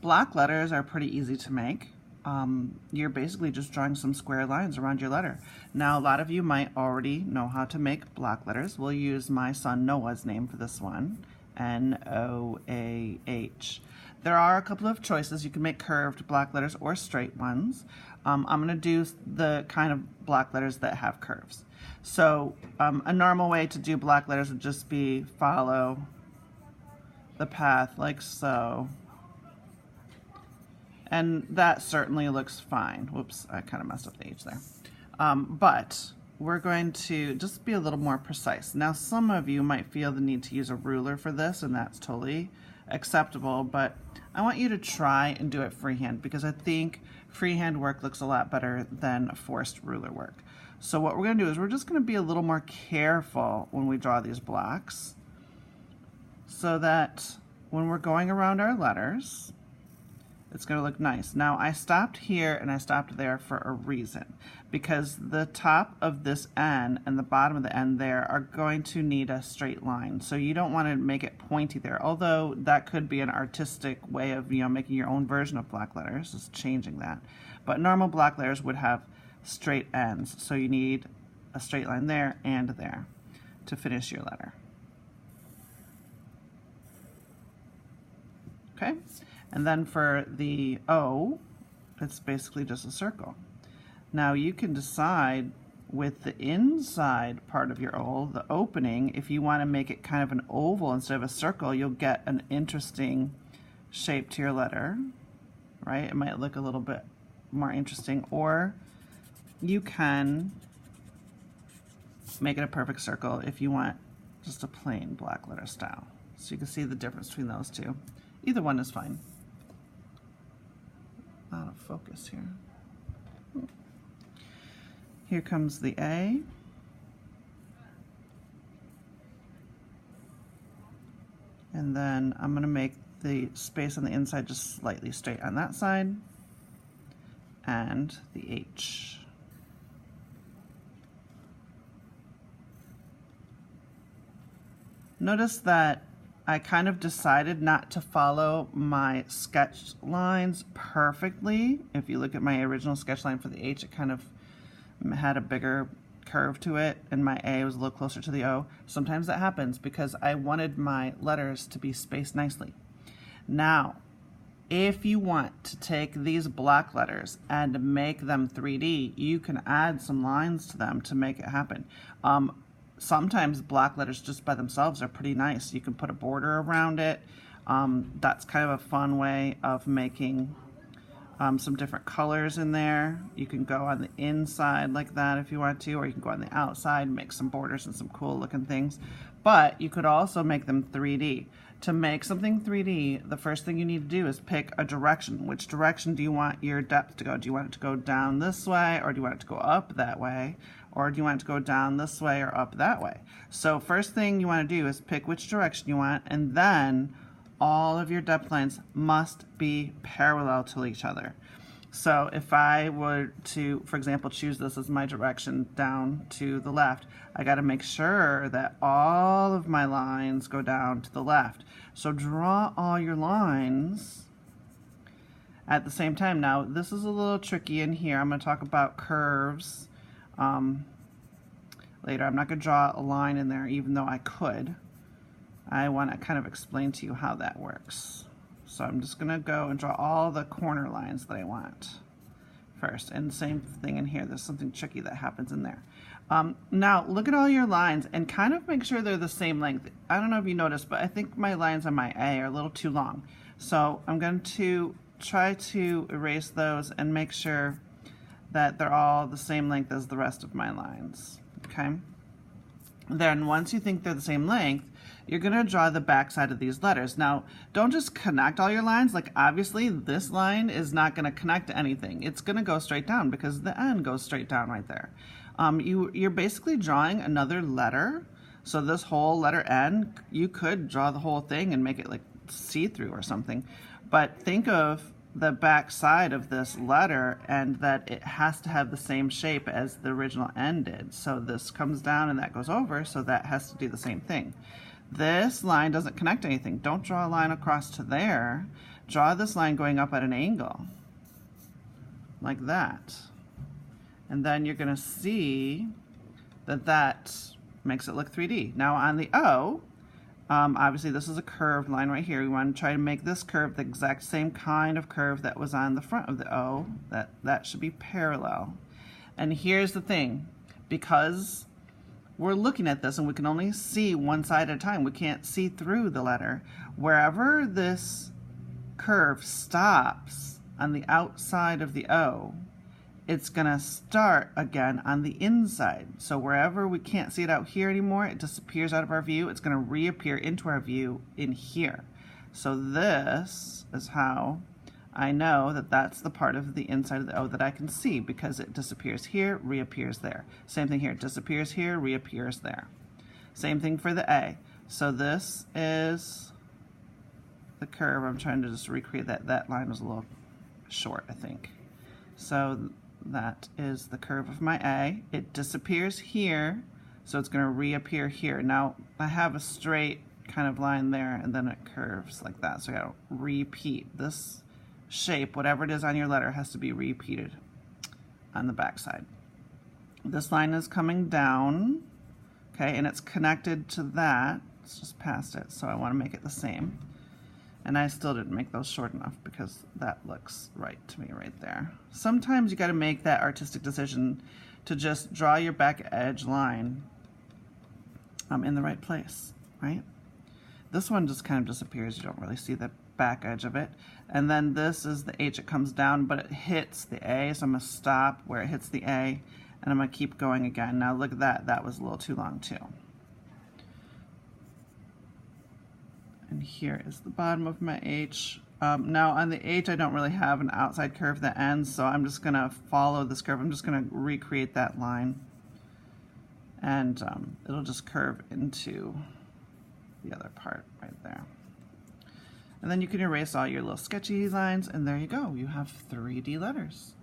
Block letters are pretty easy to make. You're basically just drawing some square lines around your letter. Now, a lot of you might already know how to make block letters. We'll use my son Noah's name for this one, N-O-A-H. There are a couple of choices. You can make curved block letters or straight ones. I'm going to do the kind of block letters that have curves. So a normal way to do block letters would just be follow the path like so. And that certainly looks fine. Whoops, I kind of messed up the H there. But we're going to just be a little more precise. Now, some of you might feel the need to use a ruler for this, and that's totally acceptable, but I want you to try and do it freehand, because I think freehand work looks a lot better than forced ruler work. So what we're going to do is we're just going to be a little more careful when we draw these blocks, so that when we're going around our letters, it's going to look nice. Now, I stopped here and I stopped there for a reason, because the top of this N and the bottom of the N there are going to need a straight line. So you don't want to make it pointy there, although that could be an artistic way of, making your own version of block letters, just changing that. But normal block letters would have straight ends, so you need a straight line there and there to finish your letter. Okay? And then for the O, it's basically just a circle. Now you can decide with the inside part of your O, the opening, if you want to make it kind of an oval instead of a circle, you'll get an interesting shape to your letter, right? It might look a little bit more interesting, or you can make it a perfect circle if you want just a plain block letter style. So you can see the difference between those two. Either one is fine. Out of focus here. Here comes the A. And then I'm going to make the space on the inside just slightly straight on that side. And the H. Notice that I kind of decided not to follow my sketch lines perfectly. If you look at my original sketch line for the H, it kind of had a bigger curve to it, and my A was a little closer to the O. Sometimes that happens because I wanted my letters to be spaced nicely. Now, if you want to take these block letters and make them 3D, you can add some lines to them to make it happen. Sometimes block letters just by themselves are pretty nice. You can put a border around it. That's kind of a fun way of making some different colors in there. You can go on the inside like that if you want to, or you can go on the outside and make some borders and some cool looking things. But you could also make them 3D. To make something 3D, the first thing you need to do is pick a direction. Which direction do you want your depth to go? Do you want it to go down this way, or do you want it to go up that way? Or do you want it to go down this way or up that way? So first thing you want to do is pick which direction you want, and then all of your depth lines must be parallel to each other. So if I were to, for example, choose this as my direction down to the left, I got to make sure that all of my lines go down to the left. So draw all your lines at the same time. Now, this is a little tricky in here. I'm going to talk about curves later. I'm not going to draw a line in there, even though I could. I want to kind of explain to you how that works. So I'm just going to go and draw all the corner lines that I want first. And same thing in here. There's something tricky that happens in there. Now, look at all your lines and kind of make sure they're the same length. I don't know if you noticed, but I think my lines on my A are a little too long. So I'm going to try to erase those and make sure that they're all the same length as the rest of my lines. Okay? Then once you think they're the same length, you're going to draw the back side of these letters. Now, don't just connect all your lines. Like, obviously, this line is not going to connect to anything. It's going to go straight down because the N goes straight down right there. You're basically drawing another letter. So this whole letter N, you could draw the whole thing and make it like see-through or something. But think of the back side of this letter and that it has to have the same shape as the original N did. So this comes down and that goes over, so that has to do the same thing. This line doesn't connect to anything. Don't draw a line across to there. draw this line going up at an angle, like that. And then you're going to see that that makes it look 3D. Now on the O, obviously this is a curved line right here. We want to try to make this curve the exact same kind of curve that was on the front of the O. That should be parallel. And here's the thing, because we're looking at this and we can only see one side at a time, we can't see through the letter. Wherever this curve stops on the outside of the O, it's gonna start again on the inside. So wherever we can't see it out here anymore, it disappears out of our view, it's gonna reappear into our view in here. So this is how I know that that's the part of the inside of the O that I can see, because it disappears here, reappears there. Same thing here, disappears here, reappears there. Same thing for the A. So this is the curve. I'm trying to just recreate that. That line was a little short, I think. So that is the curve of my A. It disappears here, so it's going to reappear here. Now I have a straight kind of line there, and then it curves like that. So I got to repeat this shape, whatever it is on your letter, has to be repeated on the back side. This line is coming down, okay, and it's connected to that. It's just past it, so I want to make it the same. And I still didn't make those short enough because that looks right to me right there. Sometimes you got to make that artistic decision to just draw your back edge line in the right place, right? This one just kind of disappears. You don't really see the back edge of it. And then this is the H. It comes down, but it hits the A, so I'm going to stop where it hits the A, and I'm going to keep going again. Now look at that. That was a little too long too. And here is the bottom of my H. Now on the H, I don't really have an outside curve that ends, so I'm just going to follow this curve. I'm just going to recreate that line, and it'll just curve into the other part right there. And then you can erase all your little sketchy lines, and there you go. You have 3D letters.